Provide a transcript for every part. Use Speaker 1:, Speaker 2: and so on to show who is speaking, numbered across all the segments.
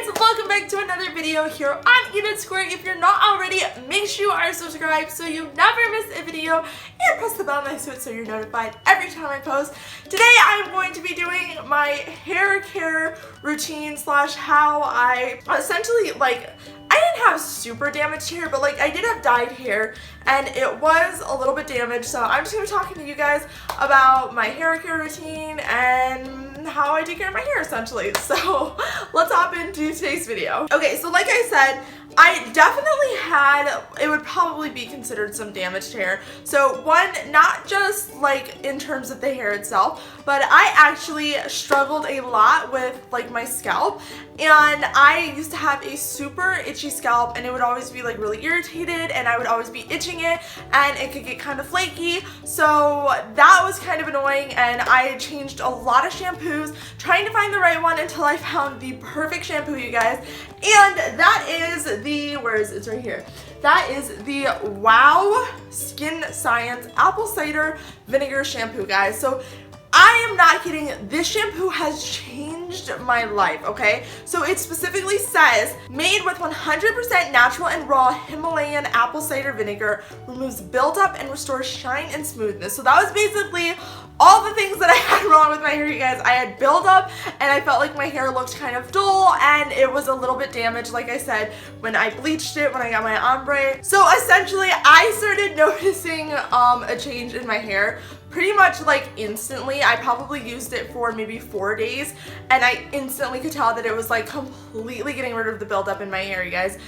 Speaker 1: guys, welcome back to another video here on Skory. If you're not already, make sure you are subscribed so you never miss a video and press the bell next to it so you're notified every time I post. Today I'm going to be doing my hair care routine slash how I essentially I didn't have super damaged hair, but I did have dyed hair and it was a little bit damaged. So I'm just going to be talking to you guys about my hair care routine and how I take care of my hair essentially. So let's hop into today's video. Okay, so like I said, I definitely had, it would probably be considered some damaged hair. So one, not just in terms of the hair itself, but I actually struggled a lot with my scalp, and I used to have a super itchy scalp and it would always be really irritated and I would always be itching it and it could get kind of flaky. So that was kind of annoying, and I changed a lot of shampoos trying to find the right one until I found the perfect shampoo, you guys. And that is it's right here. That is the Wow Skin Science Apple Cider Vinegar Shampoo, guys. So I am not kidding, this shampoo has changed my life, okay? So it specifically says, made with 100% natural and raw Himalayan apple cider vinegar, removes buildup and restores shine and smoothness. So that was basically all the things that I had wrong with my hair, you guys. I had buildup and I felt like my hair looked kind of dull and it was a little bit damaged, like I said, when I bleached it, when I got my ombre. So essentially, I started noticing a change in my hair pretty much instantly. I probably used it for maybe 4 days and I instantly could tell that it was completely getting rid of the buildup in my hair, you guys.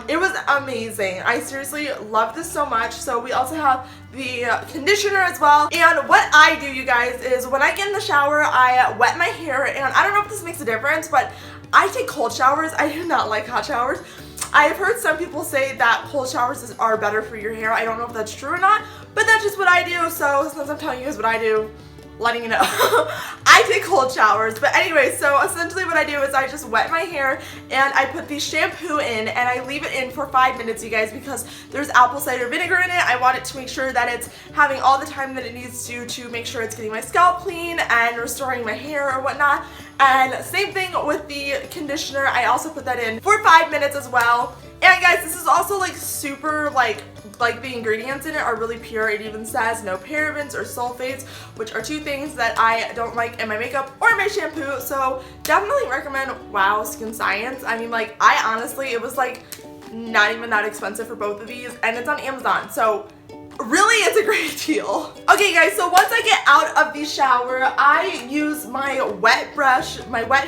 Speaker 1: It was amazing. I seriously love this so much. So we also have the conditioner as well. And what I do, you guys, is when I get in the shower, I wet my hair, and I don't know if this makes a difference, but I take cold showers. I do not like hot showers. I've heard some people say that cold showers are better for your hair. I don't know if that's true or not, but that's just what I do. So since I'm telling you guys what I do, letting you know, I take cold showers. But anyway, so essentially what I do is I just wet my hair and I put the shampoo in and I leave it in for 5 minutes, you guys, because there's apple cider vinegar in it. I want it to make sure that it's having all the time that it needs to make sure it's getting my scalp clean and restoring my hair or whatnot. And same thing with the conditioner. I also put that in for 5 minutes as well. And guys, this is also super the ingredients in it are really pure. It even says no parabens or sulfates, which are two things that I don't like in my makeup or my shampoo. So definitely recommend Wow Skin Science. I mean, I honestly, it was not even that expensive for both of these, and it's on Amazon. So really, it's a great deal. Okay guys, so once I get out of the shower, I use my wet brush, my wet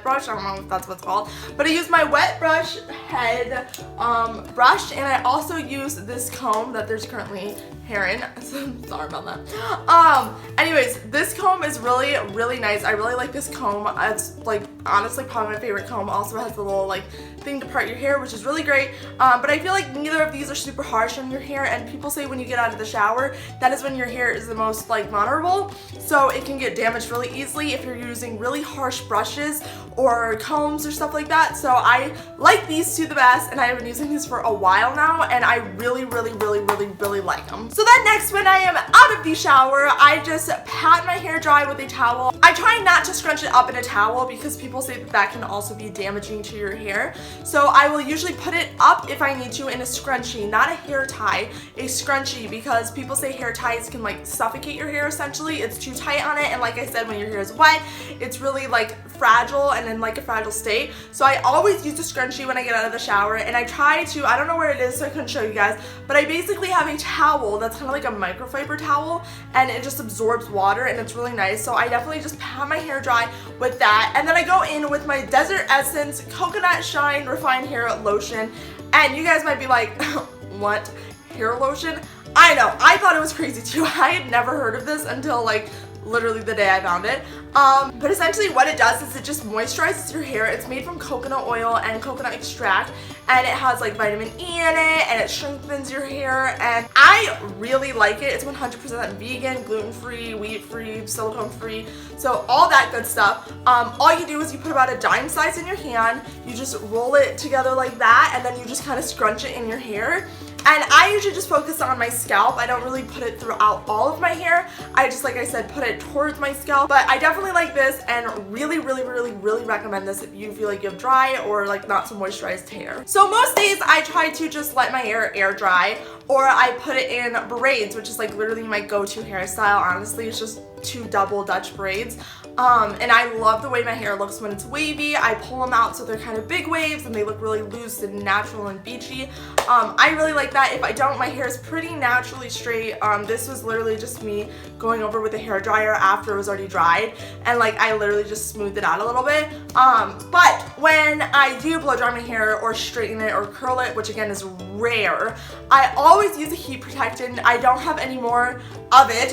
Speaker 1: brush, I don't know if that's what's called, but I use my wet brush head brush, and I also use this comb that there's currently hair in. Sorry about that. Anyways, this comb is really nice. I really like this comb. It's honestly probably my favorite comb. Also has the little thing to part your hair, which is really great. But I feel like neither of these are super harsh on your hair, and people say when you get out of the shower, that is when your hair is the most vulnerable. So it can get damaged really easily if you're using really harsh brushes or combs or stuff like that. So I like these two the best, and I've been using these for a while now, and I really like them. So then next, when I am out of the shower, I just pat my hair dry with a towel. I try not to scrunch it up in a towel because people say that can also be damaging to your hair. So I will usually put it up if I need to in a scrunchie, not a hair tie, a scrunchie, because people say hair ties can suffocate your hair essentially. It's too tight on it, and like I said, when your hair is wet, it's really fragile and in a fragile state. So I always use a scrunchie when I get out of the shower, and I try to, I don't know where it is so I couldn't show you guys, but I basically have a towel that's kind of like a microfiber towel, and it just absorbs water and it's really nice. So I definitely just pat my hair dry with that, and then I go in with my Desert Essence Coconut Shine Refined Hair Lotion. And you guys might be like, what? Hair lotion? I know, I thought it was crazy too. I had never heard of this until literally the day I found it. But essentially what it does is it just moisturizes your hair. It's made from coconut oil and coconut extract, and it has vitamin E in it, and it strengthens your hair, and I really like it. It's 100% vegan, gluten-free, wheat-free, silicone-free, so all that good stuff. All you do is you put about a dime size in your hand, you just roll it together like that, and then you just kind of scrunch it in your hair. And I usually just focus on my scalp. I don't really put it throughout all of my hair. I just, like I said, put it towards my scalp. But I definitely like this and really recommend this if you feel like you have dry or like not so moisturized hair. So most days I try to just let my hair air dry, or I put it in braids, which is like literally my go-to hairstyle. Honestly, it's just 2 double Dutch braids. And I love the way my hair looks when it's wavy. I pull them out so they're kind of big waves and they look really loose and natural and beachy. I really like that. If I don't, my hair is pretty naturally straight. This was literally just me going over with a hair dryer after it was already dried, and like I literally just smoothed it out a little bit. But when I do blow dry my hair or straighten it or curl it, which again is rare, I always use a heat protectant. I don't have any more of it,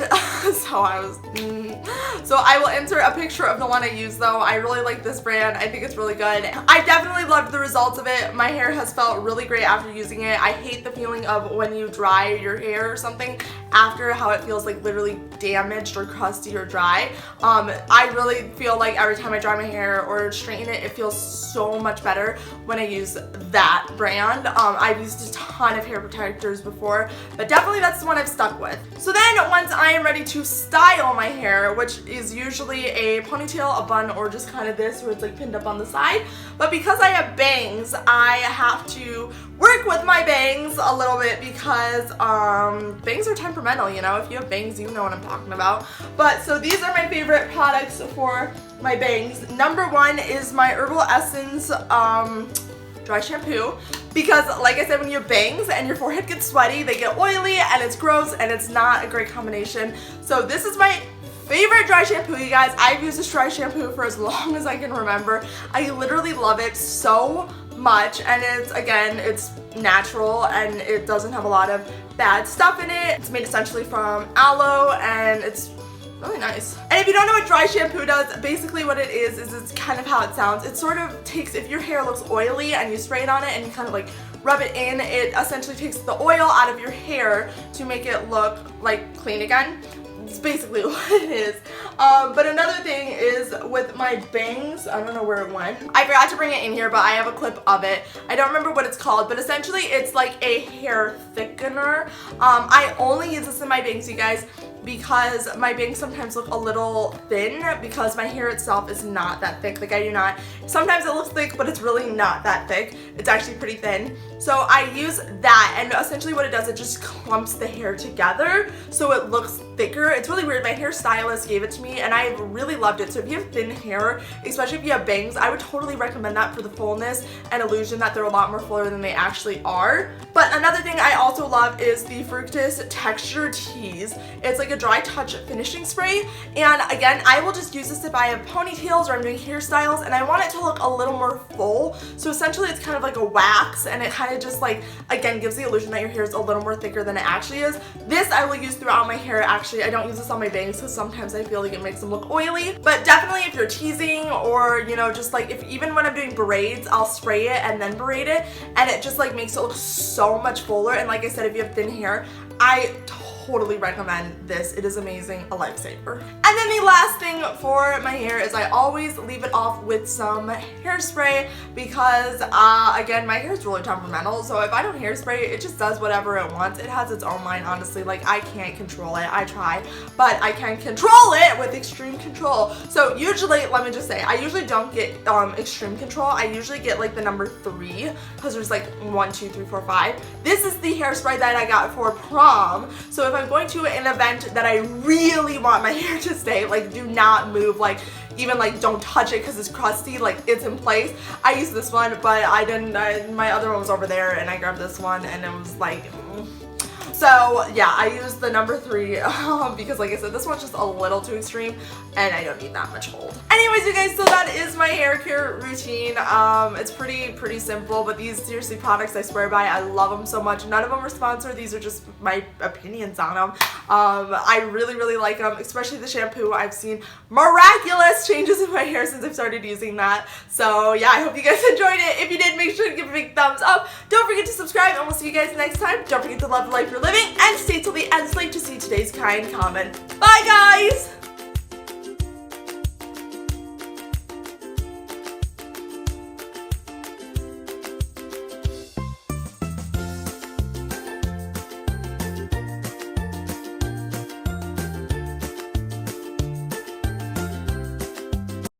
Speaker 1: so I will insert a picture of the one I use though. I really like this brand. I think it's really good. I definitely loved the results of it. My hair has felt really great after using it. I hate the feeling of when you dry your hair or something after, how it feels like literally damaged or crusty or dry. I really feel like every time I dry my hair or straighten it, it feels so much better when I use that brand. I've used a ton of hair protectors before, but definitely that's the one I've stuck with. So then once I am ready to style my hair, which is usually a ponytail, a bun, or just kind of this where it's like pinned up on the side, but because I have bangs, I have to work with my bangs a little bit because bangs are temperamental, you know. If you have bangs, you know what I'm talking about. But so these are my favorite products for my bangs. Number 1 is my Herbal Essence dry shampoo, because like I said, when you have bangs and your forehead gets sweaty, they get oily and it's gross and it's not a great combination. So this is my favorite dry shampoo, you guys. I've used this dry shampoo for as long as I can remember. I literally love it so much, and it's natural and it doesn't have a lot of bad stuff in it. It's made essentially from aloe and it's really nice. And if you don't know what dry shampoo does, basically what it is it's kind of how it sounds. It sort of takes, if your hair looks oily and you spray it on it and you kind of like rub it in, it essentially takes the oil out of your hair to make it look like clean again. It's basically what it is. But another thing is with my bangs, I don't know where it went. I forgot to bring it in here, but I have a clip of it. I don't remember what it's called, but essentially it's like a hair thickener. I only use this in my bangs, you guys, because my bangs sometimes look a little thin because my hair itself is not that thick. Like I do not, sometimes it looks thick, but it's really not that thick. It's actually pretty thin. So I use that, and essentially what it does, it just clumps the hair together so it looks thicker. It's really weird. My hairstylist gave it to me and I really loved it. So if you have thin hair, especially if you have bangs, I would totally recommend that for the fullness and illusion that they're a lot more fuller than they actually are. But another thing I also love is the Fructis Texture Tease. It's like a dry touch finishing spray, and again, I will just use this if I have ponytails or I'm doing hairstyles and I want it to look a little more full. So essentially it's kind of like a wax, and it kind of just like, again, gives the illusion that your hair is a little more thicker than it actually is. This I will use throughout my hair. Actually, I don't use this on my bangs because sometimes I feel like it makes them look oily, but definitely if you're teasing, or you know, just like even when I'm doing braids, I'll spray it and then braid it, and it just like makes it look so much fuller. And like I said, if you have thin hair, I totally recommend this. It is amazing, a lifesaver. And then the last thing for my hair is I always leave it off with some hairspray because again, my hair is really temperamental, so if I don't hairspray, it just does whatever it wants. It has its own mind, honestly. Like I can't control it. I try, but I can control it with extreme control. So usually, let me just say, I usually don't get extreme control. I usually get like the number 3 because there's like 1, 2, 3, 4, 5. This is the hairspray that I got for prom. So if I'm going to an event that I really want my hair to stay, like do not move, like even like don't touch it because it's crusty, like it's in place, I use this one, but I didn't, my other one was over there and I grabbed this one and it was like, so yeah, I used the number 3 because like I said, this one's just a little too extreme and I don't need that much hold. Anyways, you guys, so that is my hair care routine. It's pretty simple, but these seriously products I swear by. I love them so much. None of them are sponsored. These are just my opinions on them. I really like them, especially the shampoo. I've seen miraculous changes in my hair since I've started using that. So yeah, I hope you guys enjoyed it. If you did, make sure to give a big thumbs up. Don't forget to subscribe, and we'll see you guys next time. Don't forget to love the life you're living and stay till the end slate to see today's kind comment. Bye guys!